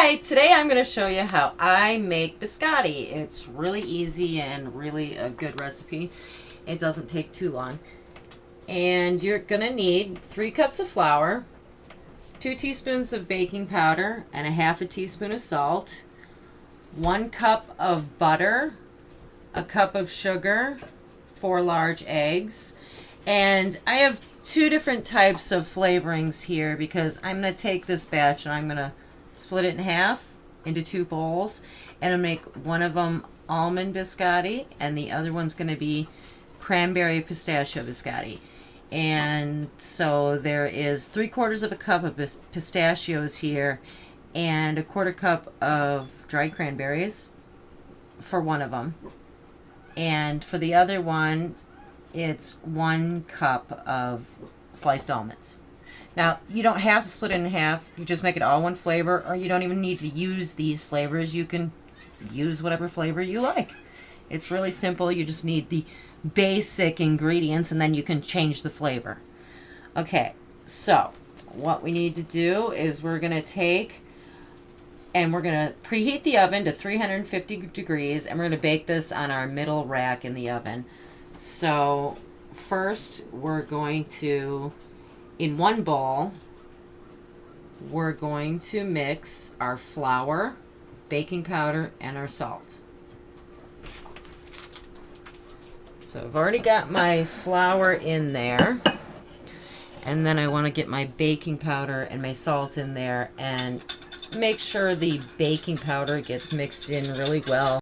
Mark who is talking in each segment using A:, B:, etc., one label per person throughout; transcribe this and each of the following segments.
A: Hi, today I'm going to show you how I make biscotti. It's really easy and really a good recipe. It doesn't take too long. And you're going to need 3 cups of flour, 2 teaspoons of baking powder, and a half a teaspoon of salt, 1 cup of butter, a cup of sugar, 4 large eggs, and I have 2 different types of flavorings here because I'm going to take this batch and I'm going to split it in half into 2 bowls, and I'll make one of them almond biscotti and the other one's going to be cranberry pistachio biscotti. And so there is 3/4 of a cup of pistachios here and a 1/4 cup of dried cranberries for one of them, and for the other one it's 1 cup of sliced almonds. Now, you don't have to split it in half. You just make it all one flavor, or you don't even need to use these flavors. You can use whatever flavor you like. It's really simple. You just need the basic ingredients, and then you can change the flavor. Okay, so what we need to do is we're going to take and we're going to preheat the oven to 350 degrees, and we're going to bake this on our middle rack in the oven. So first we're going to, in one bowl, we're going to mix our flour, baking powder, and our salt. So I've already got my flour in there, and then I want to get my baking powder and my salt in there and make sure the baking powder gets mixed in really well.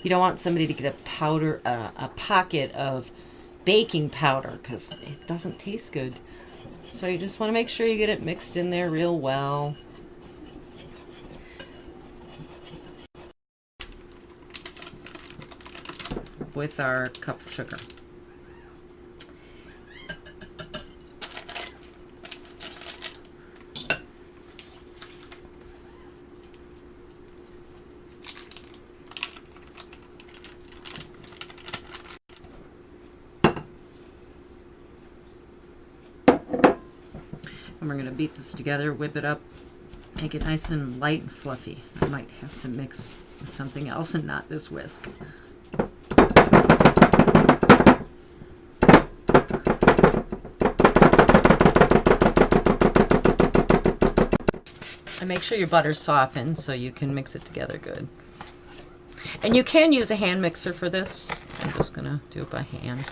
A: You don't want somebody to get a pocket of baking powder because it doesn't taste good. So you just want to make sure you get it mixed in there real well. With our cup of sugar. And we're going to beat this together, whip it up, make it nice and light and fluffy. I might have to mix with something else and not this whisk. And make sure your butter's softened so you can mix it together good. And you can use a hand mixer for this. I'm just going to do it by hand.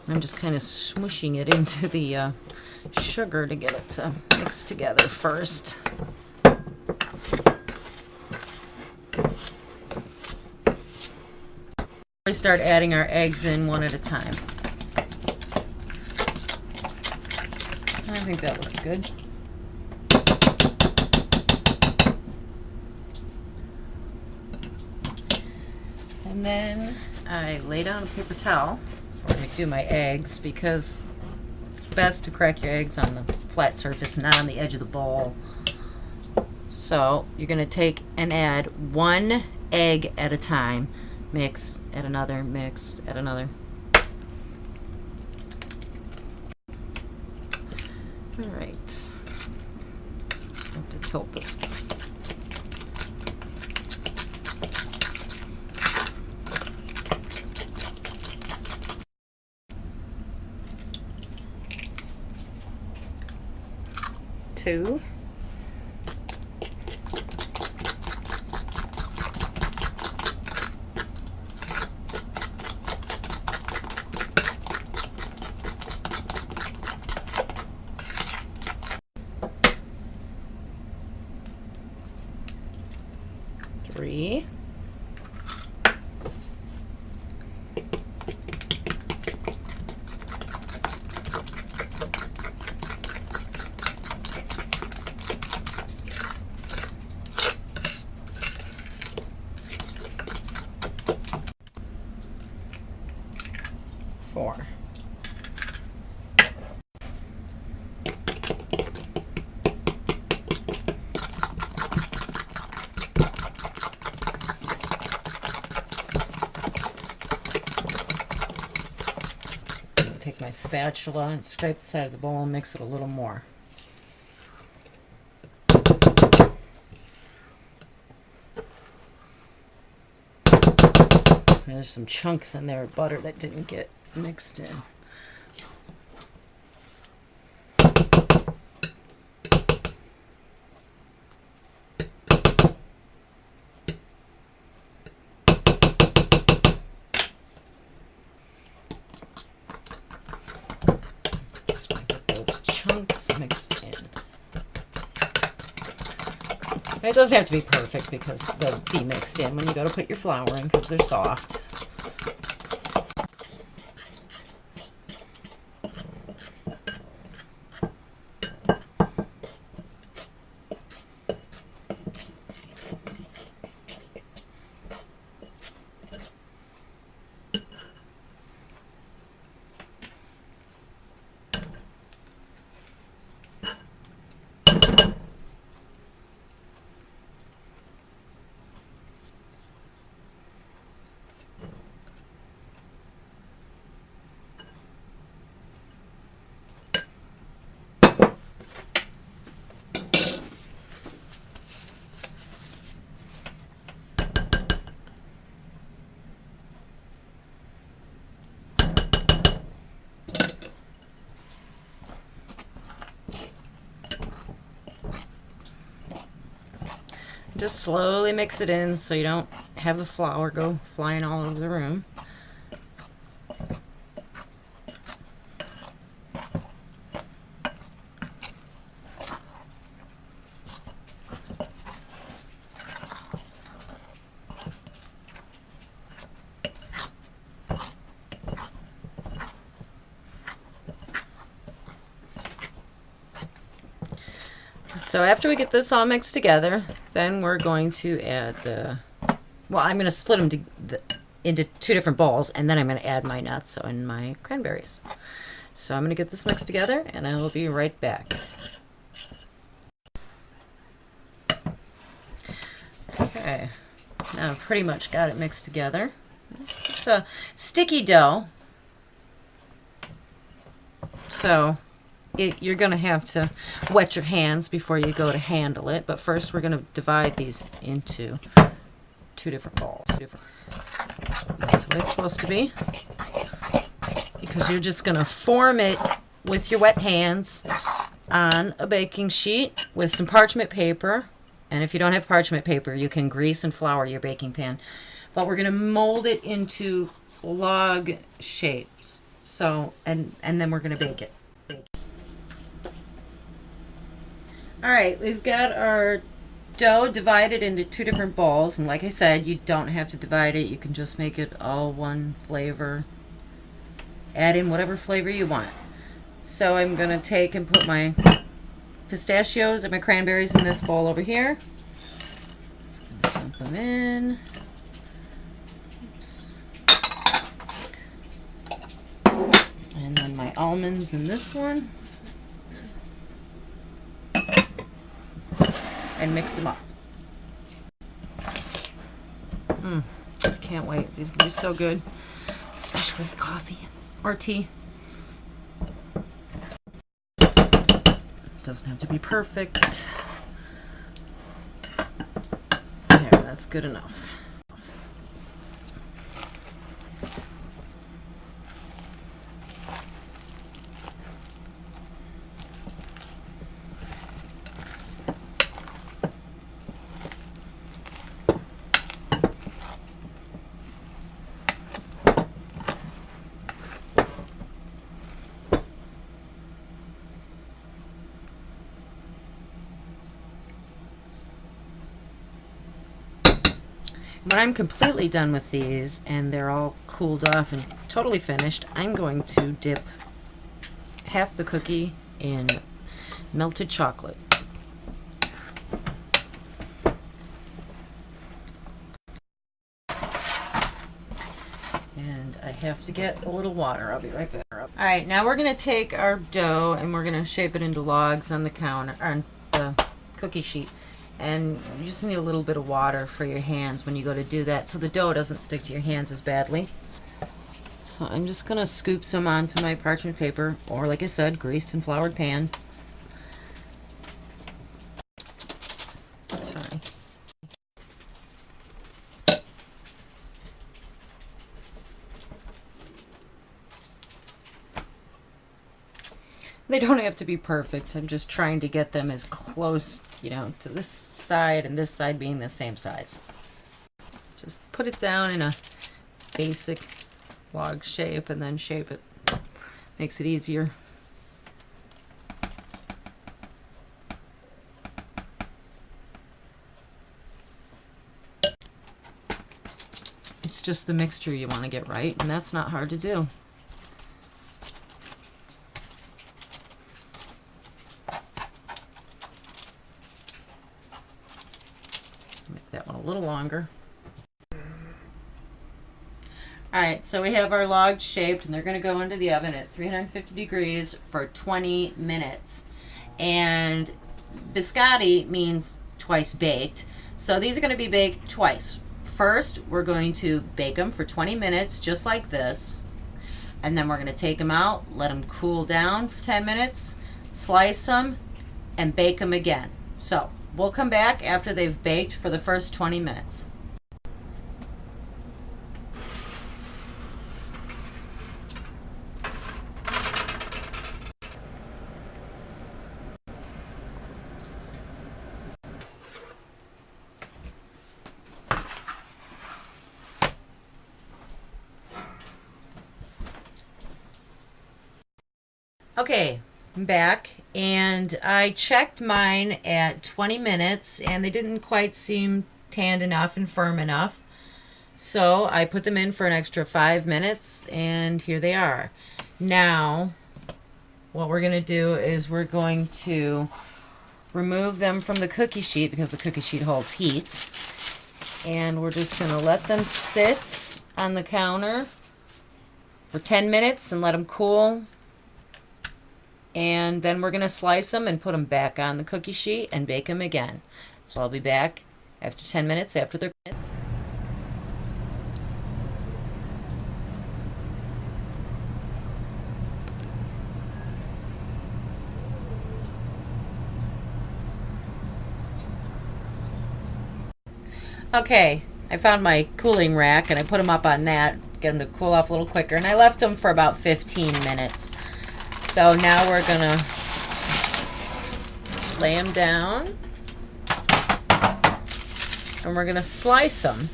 A: I'm just kind of smushing it into the sugar to get it to mix together first. We start adding our eggs in one at a time. I think that looks good. And then I lay down a paper towel before I do my eggs because it's best to crack your eggs on the flat surface, not on the edge of the bowl. So you're going to take and add 1 egg at a time. Mix, add another, mix, add another. All right. I have to tilt this. Two. Three. spatula and scrape the side of the bowl and mix it a little more. There's some chunks in there of butter that didn't get mixed in. Just want to get those chunks mixed in. It doesn't have to be perfect because they'll be mixed in when you go to put your flour in because they're soft. Just slowly mix it in so you don't have the flour go flying all over the room. So after we get this all mixed together, then we're going to add I'm going to split them into two different bowls, and then I'm going to add my nuts and my cranberries. So I'm going to get this mixed together, and I will be right back. Okay, now I've pretty much got it mixed together. It's a sticky dough, so you're going to have to wet your hands before you go to handle it. But first we're going to divide these into two different bowls. That's what it's supposed to be. Because you're just going to form it with your wet hands on a baking sheet with some parchment paper. And if you don't have parchment paper, you can grease and flour your baking pan. But we're going to mold it into log shapes. So, and then we're going to bake it. Alright, we've got our dough divided into two different bowls, and like I said, you don't have to divide it. You can just make it all one flavor. Add in whatever flavor you want. So I'm going to take and put my pistachios and my cranberries in this bowl over here. Just going to dump them in. Oops. And then my almonds in this one. And mix them up. Can't wait. These will be so good, especially with coffee or tea. Doesn't have to be perfect. There, that's good enough. When I'm completely done with these and they're all cooled off and totally finished, I'm going to dip half the cookie in melted chocolate. And I have to get a little water. I'll be right back. Alright, now we're going to take our dough and we're going to shape it into logs on the counter, on the cookie sheet. And you just need a little bit of water for your hands when you go to do that so the dough doesn't stick to your hands as badly. So I'm just going to scoop some onto my parchment paper, or like I said, greased and floured pan. Sorry. They don't have to be perfect. I'm just trying to get them as close, you know, to this side and this side being the same size. Just put it down in a basic log shape and then shape it. Makes it easier. It's just the mixture you want to get right, and that's not hard to do. Make that one a little longer. Alright, so we have our logs shaped, and they're going to go into the oven at 350 degrees for 20 minutes. And biscotti means twice baked, so these are going to be baked twice. First, we're going to bake them for 20 minutes, just like this. And then we're going to take them out, let them cool down for 10 minutes, slice them, and bake them again. So, we'll come back after they've baked for the first 20 minutes. Okay, I'm back, and I checked mine at 20 minutes, and they didn't quite seem tanned enough and firm enough. So I put them in for an extra 5 minutes, and here they are. Now, what we're going to do is we're going to remove them from the cookie sheet, because the cookie sheet holds heat. And we're just going to let them sit on the counter for 10 minutes and let them cool. And then we're going to slice them and put them back on the cookie sheet and bake them again. So I'll be back after 10 minutes after they're... Okay, I found my cooling rack and I put them up on that, get them to cool off a little quicker. And I left them for about 15 minutes. So now we're going to lay them down, and we're going to slice them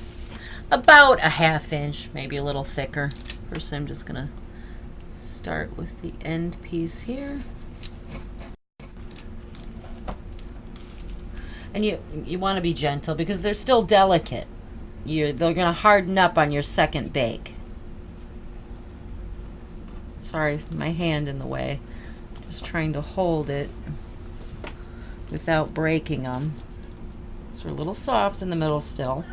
A: about a 1/2 inch, maybe a little thicker. First, I'm just going to start with the end piece here. And you want to be gentle because they're still delicate. They're going to harden up on your second bake. Sorry, my hand in the way. Just trying to hold it without breaking them. So we're a little soft in the middle still.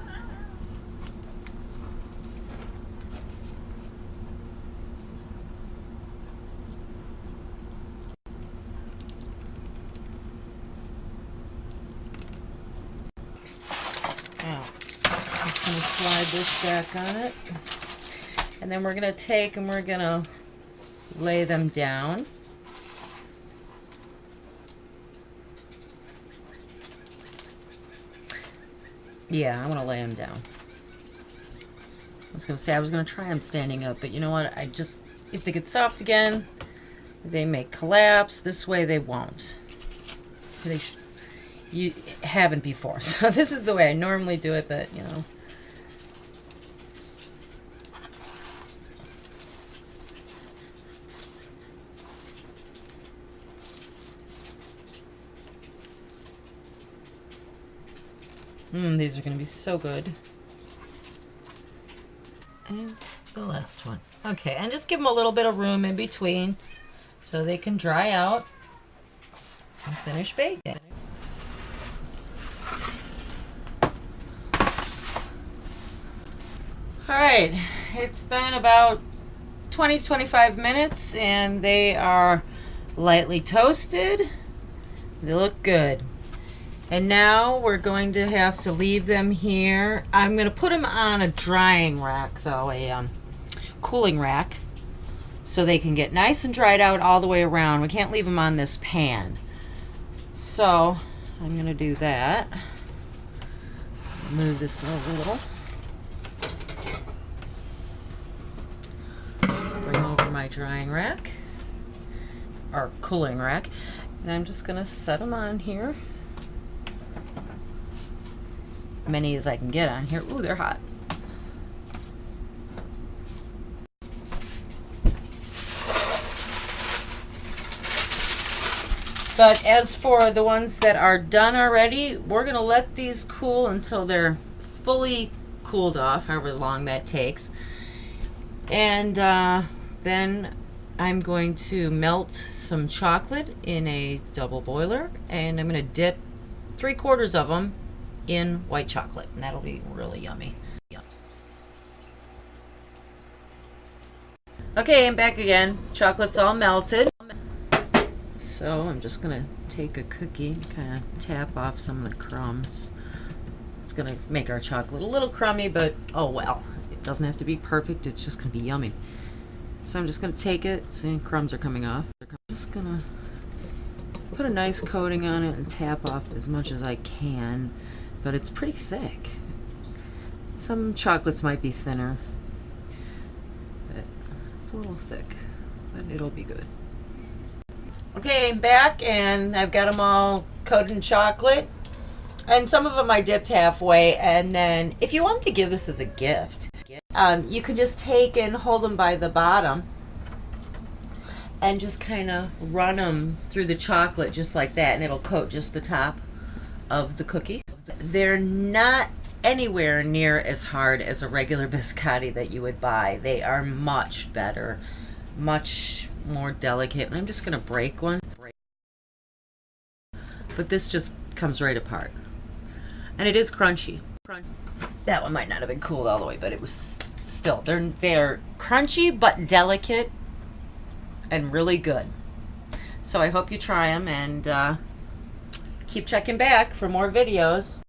A: Now, I'm just going to slide this back on it. And then we're going to take and we're going to lay them down. Yeah, I want to lay them down. I was going to say I was going to try them standing up, but you know what? If they get soft again, they may collapse. This way they won't. You haven't before. So this is the way I normally do it, but you know. These are going to be so good. And the last one. Okay, and just give them a little bit of room in between so they can dry out and finish baking. Alright, it's been about 20 to 25 minutes and they are lightly toasted. They look good. And now we're going to have to leave them here. I'm going to put them on a drying rack, though, cooling rack so they can get nice and dried out all the way around. We can't leave them on this pan. So I'm going to do that. Move this over a little. Bring over my drying rack, or cooling rack, and I'm just going to set them on here. As many as I can get on here. Ooh, they're hot. But as for the ones that are done already, we're going to let these cool until they're fully cooled off, however long that takes. And then I'm going to melt some chocolate in a double boiler, and I'm going to dip 3/4 of them in white chocolate, and that'll be really yummy. Okay, I'm back again. Chocolate's all melted. So I'm just going to take a cookie and kind of tap off some of the crumbs. It's going to make our chocolate a little crummy, but oh well. It doesn't have to be perfect. It's just going to be yummy. So I'm just going to take it. See, crumbs are coming off. I'm just going to put a nice coating on it and tap off as much as I can. But it's pretty thick. Some chocolates might be thinner. But it's a little thick. But it'll be good. Okay, I'm back and I've got them all coated in chocolate, and some of them I dipped halfway. And then if you wanted to give this as a gift, you could just take and hold them by the bottom and just kind of run them through the chocolate just like that, and it'll coat just the top of the cookie. They're not anywhere near as hard as a regular biscotti that you would buy. They are much better, much more delicate. And I'm just going to break one. But this just comes right apart. And it is crunchy. That one might not have been cooled all the way, but it was still. They're crunchy but delicate and really good. So I hope you try them, and keep checking back for more videos.